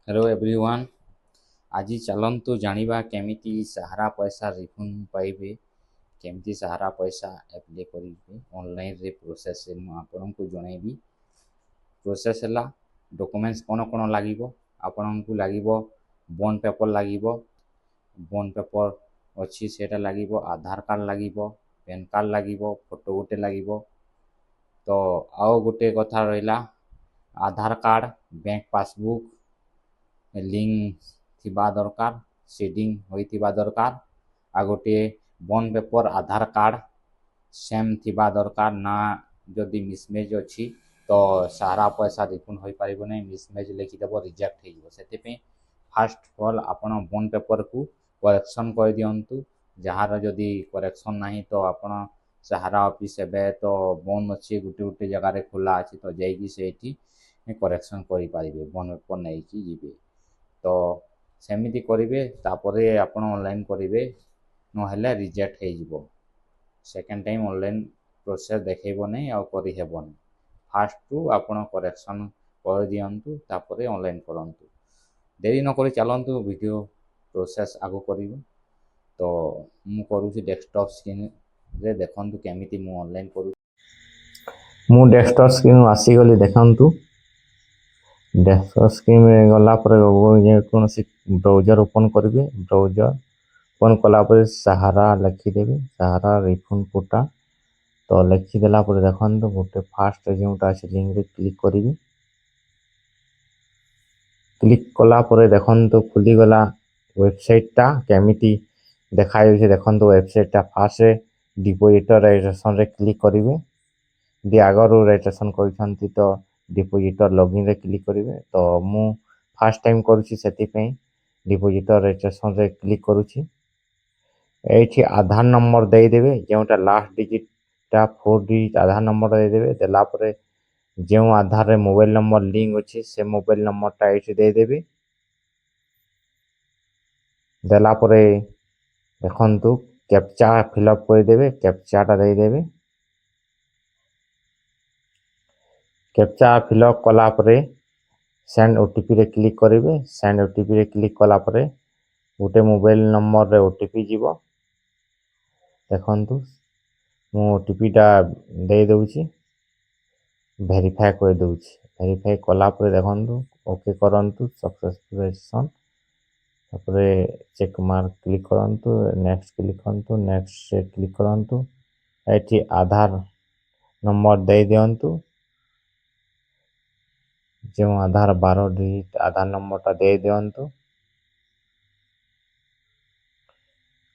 Hello everyone. आज चलतु जानिबा केमिति सहारा पैसा रिफंड पाइबे, केमिति सहारा पैसा एप्लाई करिवे ऑनलाइन रे प्रोसेस मु आपनकु जणैबी। प्रोसेस हला डॉक्यूमेंट्स कोन कोन लागिवो आपनकु लागिवो बॉन्ड पेपर लागिवो, बॉन्ड पेपर अछि सेटा लागिवो, आधार कार्ड लागिवो, पैन कार्ड लागिवो, फोटो गोटे लागिवो। तो आओ गोटे कथा रहिला आधार कार्ड, बैंक पासबुक लिंक थिबा दरकार, सीडिंग होइथिबा दरकार। आ गोटे बॉन्ड पेपर आधार कार्ड सेम थिबा दरकार ना। जदि मिसमेच अछि तो सारा पैसा रिफंड होई पारिबो नै, मिसमेच लिखिदेबो रिजेक्ट हो जिवो। सेते फास्ट ऑल आपण बॉन्ड पेपर को करेक्शन कर दियंतु। जहार जदि करेक्शन नाही तो आपण सहारा ऑफिस एबे तो बंद अछि, गुटे गुटे जगह रे खुला अछि, तो जाइकी सेठी करेक्शन करि पारिबे, बॉन्ड पेपर नै कि जिवे। तो सेमिति करिवे, तापरे आपण ऑनलाइन करिवे, नहेले रिजेक्ट हो जिवो। सेकेंड टाइम ऑनलाइन प्रोसेस देखेबो नै आ करि हेबो नै। फास्ट टू आपण करेक्शन कर दियंतु, तापरे ऑनलाइन करंतु। देरी न करि चलंतु वीडियो प्रोसेस आगो करिवे। तो मु करूछि डेस्कटॉप स्क्रीन रे, देखंतु केमिति मु ऑनलाइन करू। मु डेस्कटॉप स्क्रीन आसी गली देखंतु। डेस्कटॉप स्क्रीन में गला पर कौन सी ब्राउजर ओपन करिवे। ब्राउजर ओपन कला पर सहारा लिखि देबे, सहारा रिफंड कोटा। तो लिखि देला पर देखंतु गोटे फास्ट जेउटा अछि लिंक रे क्लिक करिवे। क्लिक कला पर देखंतु खुली गला वेबसाइट ता केमिति देखाइ छै। देखंतु वेबसाइट ता फास्ट डिपॉजिटर रजिस्ट्रेशन रे क्लिक करिवे। दि आगरो रजिस्ट्रेशन करिसंती तो डिपॉजिटर लॉगिन रे क्लिक करिवे। तो मु फर्स्ट टाइम करूछि, सेति पे डिपॉजिटर रजिस्ट्रेशन रे क्लिक करूछि। एठी आधार नंबर दे देबे, जेउटा लास्ट डिजिट ता 4 डिजिट आधार नंबर दे देबे। देला परे जेउ आधार रे मोबाइल नंबर लिंक अछि से मोबाइल नंबर ता एठी दे देबे। देला परे देखंतु कैप्चा फिलअप कर देबे, कैप्चा ता दे देबे। कैप्चा फिलअप कला परे सेंड ओटीपी रे क्लिक करिवे। सेंड ओटीपी रे क्लिक कला परे गोटे मोबाइल नंबर रे ओटीपी जीवो। देखंतु मु ओटीपी ता दे दउछि, वेरीफाई कर दउछि। वेरीफाई कला परे देखंतु ओके करंतु, सक्सेसफुल रजिस्ट्रेशन। तापरे चेक मार्क क्लिक करंतु, नेक्स्ट क्लिक करंतु, नेक्स्ट से क्लिक करंतु। एठी आधार नंबर दे दियंतु, जो आधार 12 डिजिट आधार नंबर ता दे दियंतु।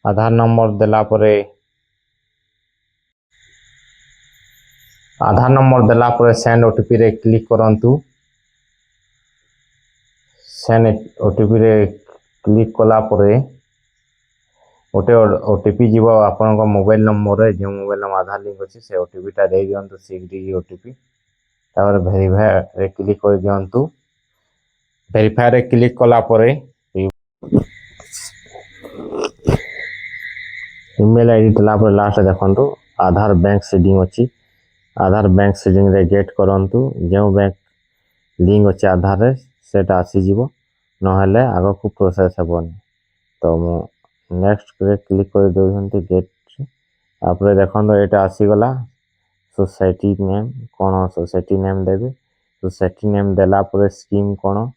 आधार नंबर देला परे सेंड ओटीपी रे क्लिक करंतु। सेंड ओटीपी रे क्लिक कला परे गोटे ओटीपी जीवो आपन को मोबाइल नंबर रे, जो मोबाइल नंबर आधार लिंक अछि से ओटीपी ता दे दियंतु 6 डिजिट ओटीपी। तापर वेरीफाई रे क्लिक कर दियंतु। वेरीफाई रे क्लिक कला परे ईमेल आईडी देला पर लास्ट देखंतु आधार बैंक सीडिंग अछि। आधार बैंक सीडिंग रे गेट करंतु, जो बैंक लिंक अछि आधार रे सेटा आसी जीवो, नहेले आगो को प्रोसेस हेबोनी। तो मु नेक्स्ट रे क्लिक कर देउछंती गेट। तापर देखंतु एटा आसी गला सोसाइटी नेम, कोन सोसाइटी नेम देबे। सोसाइटी नेम देला पर स्कीम कोन,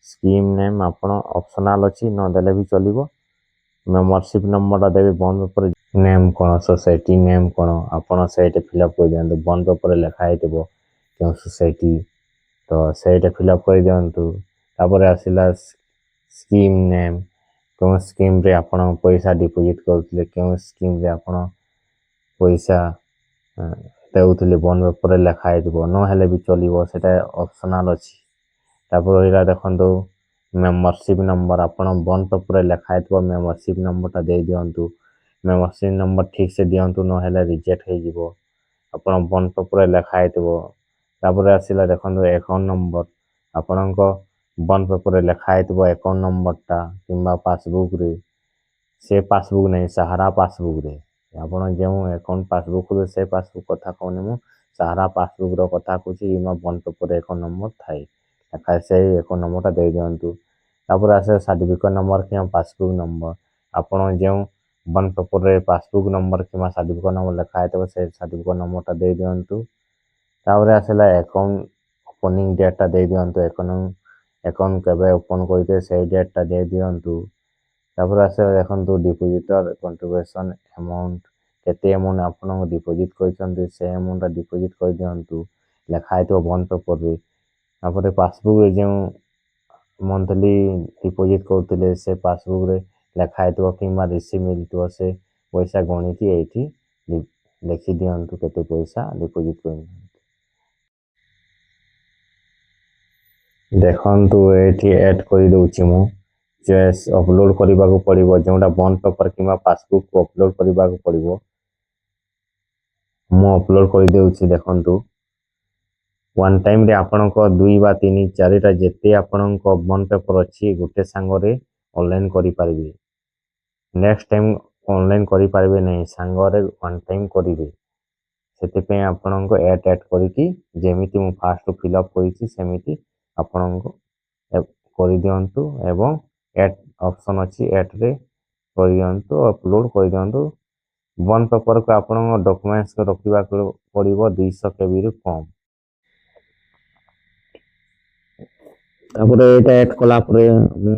स्कीम नेम आपण ऑप्शनल अछि, न देले भी चलिबो। मेंबरशिप नंबर देबे, बॉन्ड पेपर नेम कोन, सोसाइटी नेम कोन आपण सेट फिलअप कर दियंतु। बॉन्ड पेपर लिखा हेतिबो के सोसाइटी, तो सेट फिलअप कर दियंतु। तापर आसिला स्कीम नेम, कोन स्कीम रे आपण पैसा डिपॉजिट करथले, के स्कीम रे आपण पैसा देउथले, बॉन्ड पेपर लिखा हेतिबो, न हेले भी चलिबो, सेटा ऑप्शनल अछि। तापर होइला देखंतु मेंबरशिप नंबर आपण बॉन्ड पेपर लिखा हेतिबो, मेंबरशिप नंबर ता दे दियंतु। मेंबरशिप नंबर ठीक से दियंतु, न हेले रिजेक्ट हो जिवो। आपण बॉन्ड पेपर लिखा हेतिबो। तापर आसिला देखंतु अकाउंट नंबर, आपण को बॉन्ड पेपर लिखा हेतिबो अकाउंट नंबर ता, किंबा पासबुक रे, से पासबुक नै सहारा पासबुक रे आपण जेउ अकाउंट पासबुक रे, से पासबुक कथा कोने मु सहारा पासबुक रो कथा कुछि। इमा बॉन्ड पेपर अकाउंट नंबर थाई, एका से अकाउंट नंबर ता दे दियंतु। ତାପରେ ଆସେ ସାର୍ଟିଫିକେଟ୍ ନମ୍ବର କିମ୍ବା ପାସବୁକ୍ ନମ୍ବର। ଆପଣ ଯେଉଁ ବଣ୍ଡ ପେପରରେ ପାସବୁକ୍ ନମ୍ବର କିମ୍ବା ସାର୍ଟିଫିକେଟ୍ ନମ୍ବର ଲେଖା ହେଇଥିବ ସେ ସାର୍ଟିଫିକେଟ୍ ନମ୍ବରଟା ଦେଇ ଦିଅନ୍ତୁ। ତାପରେ ଆସିଲା ଆକାଉଣ୍ଟ ଓପନିଂ ଡେଟ୍ଟା ଦେଇ ଦିଅନ୍ତୁ। ଆକାଉଣ୍ଟ କେବେ ଓପନ୍ କରିବେ ସେଇ ଡେଟ୍ଟା ଦେଇ ଦିଅନ୍ତୁ। ତାପରେ ଆସିବ ଦେଖନ୍ତୁ ଡିପୋଜିଟର କଣ୍ଟ୍ରିବ୍ୟୁସନ୍ ଆମାଉଣ୍ଟ, କେତେ ଆମାଉଣ୍ଟ ଆପଣଙ୍କୁ ଡିପୋଜିଟ୍ କରିଛନ୍ତି ସେ ଆମାଉଣ୍ଟଟା ଡିପୋଜିଟ୍ କରିଦିଅନ୍ତୁ ଲେଖା ହେଇଥିବ ବଣ୍ଡ ପେପରରେ। ତାପରେ ପାସବୁକ୍ରେ ଯେଉଁ ମନ୍ଥଲି ଡିପୋଜିଟ୍ କରୁଥିଲେ ସେ ପାସବୁକ୍ରେ ଲେଖା ହେଇଥିବ କିମ୍ବା ରିସିପ୍ଟ ମିଳିଥିବ ସେ ପଇସା ଗଣିକି ଏଇଠି ଲେଖି ଦିଅନ୍ତୁ କେତେ ପଇସା ଡିପୋଜିଟ୍ କରିଛନ୍ତି। ଦେଖନ୍ତୁ ଏଇଠି ଆଡ୍ କରିଦେଉଛି ମୁଁ ଚଏସ୍ ଅପଲୋଡ଼ କରିବାକୁ ପଡ଼ିବ, ଯେଉଁଟା ବଣ୍ଡ ପେପର କିମ୍ବା ପାସବୁକ୍ ଅପଲୋଡ଼ କରିବାକୁ ପଡ଼ିବ। ମୁଁ ଅପଲୋଡ଼ କରିଦେଉଛି। ଦେଖନ୍ତୁ ୱାନ୍ ଟାଇମ୍ରେ ଆପଣଙ୍କ 2 ବା 3 4ଟା ଯେତେ ଆପଣଙ୍କ ବଣ୍ଡ ପେପର ଅଛି ଗୋଟେ ସାଙ୍ଗରେ ଅନଲାଇନ୍ କରିପାରିବେ। ନେକ୍ସଟ ଟାଇମ୍ ଅନଲାଇନ୍ କରିପାରିବେ ନାହିଁ, ସାଙ୍ଗରେ ୱାନ୍ ଟାଇମ୍ କରିବେ। ସେଥିପାଇଁ ଆପଣଙ୍କ ଆଡ୍ କରିକି ଯେମିତି ମୁଁ ଫାଷ୍ଟରୁ ଫିଲ୍ଅପ୍ କରିଛି ସେମିତି ଆପଣଙ୍କୁ କରିଦିଅନ୍ତୁ ଏବଂ ଆଡ୍ ଅପସନ୍ ଅଛି ଆଡ୍ରେ କରିଦିଅନ୍ତୁ, ଅପଲୋଡ଼ କରିଦିଅନ୍ତୁ। ବଣ୍ଡ ପେପରକୁ ଆପଣଙ୍କ ଡକୁମେଣ୍ଟସ୍ ରଖିବାକୁ ପଡ଼ିବ 200 KBରୁ କମ୍। ତାପରେ ଏଇଟା ଆଡ୍ କଲା ପରେ ମୁଁ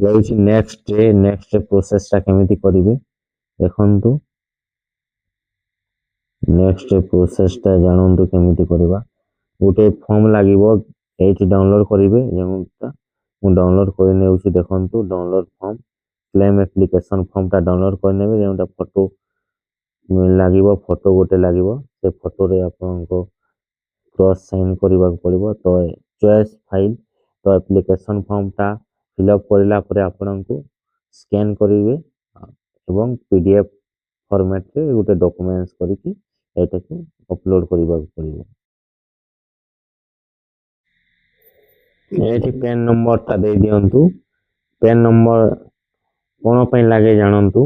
ଯାଉଛି ନେକ୍ସଟ ପ୍ରୋସେସଟା କେମିତି କରିବେ ଦେଖନ୍ତୁ। ନେକ୍ସଟ ପ୍ରୋସେସଟା ଜାଣନ୍ତୁ କେମିତି କରିବା। ଗୋଟେ ଫର୍ମ ଲାଗିବ ଏଇଠି ଡାଉନଲୋଡ଼ କରିବେ, ଯେଉଁଟା ମୁଁ ଡାଉନଲୋଡ଼ କରି ନେଉଛି। ଦେଖନ୍ତୁ ଡାଉନଲୋଡ଼ ଫର୍ମ, କ୍ଲେମ୍ ଆପ୍ଲିକେସନ୍ ଫର୍ମଟା ଡାଉନଲୋଡ଼ କରିନେବେ। ଯେଉଁଟା ଫଟୋ ଲାଗିବ, ଫଟୋ ଗୋଟେ ଲାଗିବ, ସେ ଫଟୋରେ ଆପଣଙ୍କ କ୍ରସ୍ ସାଇନ୍ କରିବାକୁ ପଡ଼ିବ। ତ ଚଏସ୍ ଫାଇଲ୍, ତ ଆପ୍ଲିକେସନ୍ ଫର୍ମଟା ଫିଲ୍ଅପ୍ କରିଲା ପରେ ଆପଣଙ୍କୁ ସ୍କାନ୍ କରିବେ ଏବଂ PDF ଫର୍ମାଟ୍ରେ ଗୋଟେ ଡକୁମେଣ୍ଟସ୍ କରିକି ଏଇଟାକୁ ଅପଲୋଡ଼ କରିବାକୁ ପଡ଼ିବ। ଏଇଠି PAN ନମ୍ବରଟା ଦେଇ ଦିଅନ୍ତୁ। PAN ନମ୍ବର କ'ଣ ପାଇଁ ଲାଗେ ଜାଣନ୍ତୁ।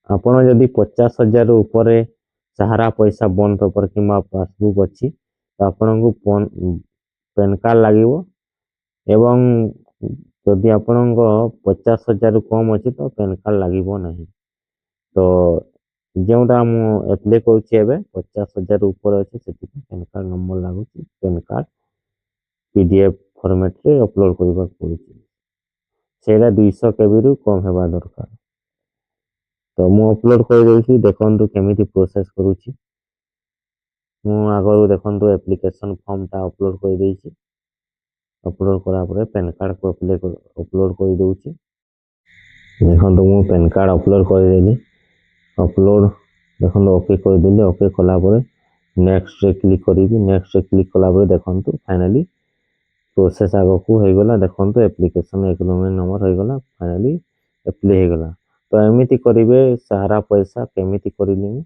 ଆପଣ ଯଦି 50,000 ଉପରେ ସାହାରା ପଇସା ବଣ୍ଡ ପେପର କିମ୍ବା ପାସବୁକ୍ ଅଛି ତ ଆପଣଙ୍କୁ PAN କାର୍ଡ଼ ଲାଗିବ ଏବଂ ଯଦି ଆପଣଙ୍କ 50,000ରୁ କମ୍ ଅଛି ତ PAN କାର୍ଡ଼ ଲାଗିବ ନାହିଁ। ତ ଯେଉଁଟା ମୁଁ ଆପ୍ଲାଏ କରୁଛି ଏବେ 50,000 ଉପରେ ଅଛି, ସେଥିପାଇଁ PAN କାର୍ଡ଼ ନମ୍ବର ଲାଗୁଛି। PAN କାର୍ଡ଼ PDF ଫର୍ମାଟ୍ରେ ଅପଲୋଡ଼ କରିବାକୁ ପଡ଼ୁଛି, ସେଇଟା 200 KBରୁ କମ୍ ହେବା ଦରକାର। ତ ମୁଁ ଅପଲୋଡ଼ କରିଦେଉଛି, ଦେଖନ୍ତୁ କେମିତି ପ୍ରୋସେସ୍ କରୁଛି। ମୁଁ ଆଗରୁ ଦେଖନ୍ତୁ ଆପ୍ଲିକେସନ୍ ଫର୍ମଟା ଅପଲୋଡ଼ କରିଦେଇଛି। ଅପଲୋଡ଼ କଲା ପରେ PAN କାର୍ଡ଼କୁ ଅପଲୋଡ଼ କରିଦେଉଛି। ଦେଖନ୍ତୁ ମୁଁ PAN କାର୍ଡ଼ ଅପଲୋଡ଼ କରିଦେଲି। ଅପଲୋଡ଼ ଦେଖନ୍ତୁ ଓକେ କରିଦେଲି। ଓକେ କଲା ପରେ ନେକ୍ସଟରେ କ୍ଲିକ୍ କରିବି। ନେକ୍ସଟରେ କ୍ଲିକ୍ କଲା ପରେ ଦେଖନ୍ତୁ ଫାଇନାଲି ପ୍ରୋସେସ୍ ଆଗକୁ ହେଇଗଲା। ଦେଖନ୍ତୁ ଆପ୍ଲିକେସନ୍ ଏଗ୍ରିମେଣ୍ଟ ନମ୍ବର ହେଇଗଲା, ଫାଇନାଲି ଆପ୍ଲାଏ ହେଇଗଲା। ତ ଏମିତି କରିବେ ସାହାରା ପଇସା କେମିତି କରିଲି ମୁଁ।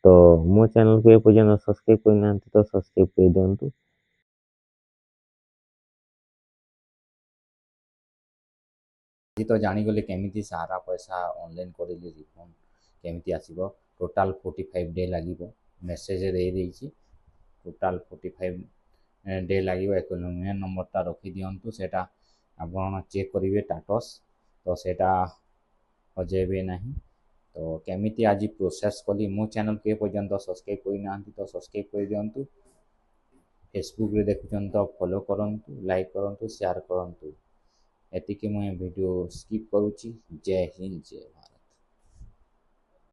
ତ ମୋ ଚ୍ୟାନେଲକୁ ଏ ପର୍ଯ୍ୟନ୍ତ ସବସ୍କ୍ରାଇବ୍ କରିନାହାନ୍ତି ତ ସବସ୍କ୍ରାଇବ୍ କରିଦିଅନ୍ତୁ। ଆଜି ତ ଜାଣିଗଲେ କେମିତି ସାହାରା ପଇସା ଅନଲାଇନ୍ କରିଲେ ରିଫଣ୍ଡ କେମିତି ଆସିବ। ଟୋଟାଲ୍ 45 ଡେ ଲାଗିବ, ମେସେଜ୍ ଦେଇଦେଇଛି। ଟୋଟାଲ୍ 45 ଡେ ଲାଗିବ। ଏକୋନୋମିକ୍ ନମ୍ବରଟା ରଖିଦିଅନ୍ତୁ, ସେଇଟା ଆପଣ ଚେକ୍ କରିବେ ଷ୍ଟାଟସ୍, ତ ସେଇଟା ହଜେଇବେ ନାହିଁ। ତ କେମିତି ଆଜି ପ୍ରୋସେସ୍ କଲି, ମୋ ଚ୍ୟାନେଲ୍କୁ ଏ ପର୍ଯ୍ୟନ୍ତ ସବସ୍କ୍ରାଇବ୍ କରିନାହାନ୍ତି ତ ସବସ୍କ୍ରାଇବ୍ କରିଦିଅନ୍ତୁ। ଫେସବୁକ୍ରେ ଦେଖୁଛନ୍ତି ତ ଫଲୋ କରନ୍ତୁ, ଲାଇକ୍ କରନ୍ତୁ, ସେୟାର କରନ୍ତୁ। ଏତିକି ମୁଁ ଏ ଭିଡ଼ିଓ ସ୍କିପ୍ କରୁଛି। ଜୟ ହିନ୍ଦ, ଜୟ ଭାରତ।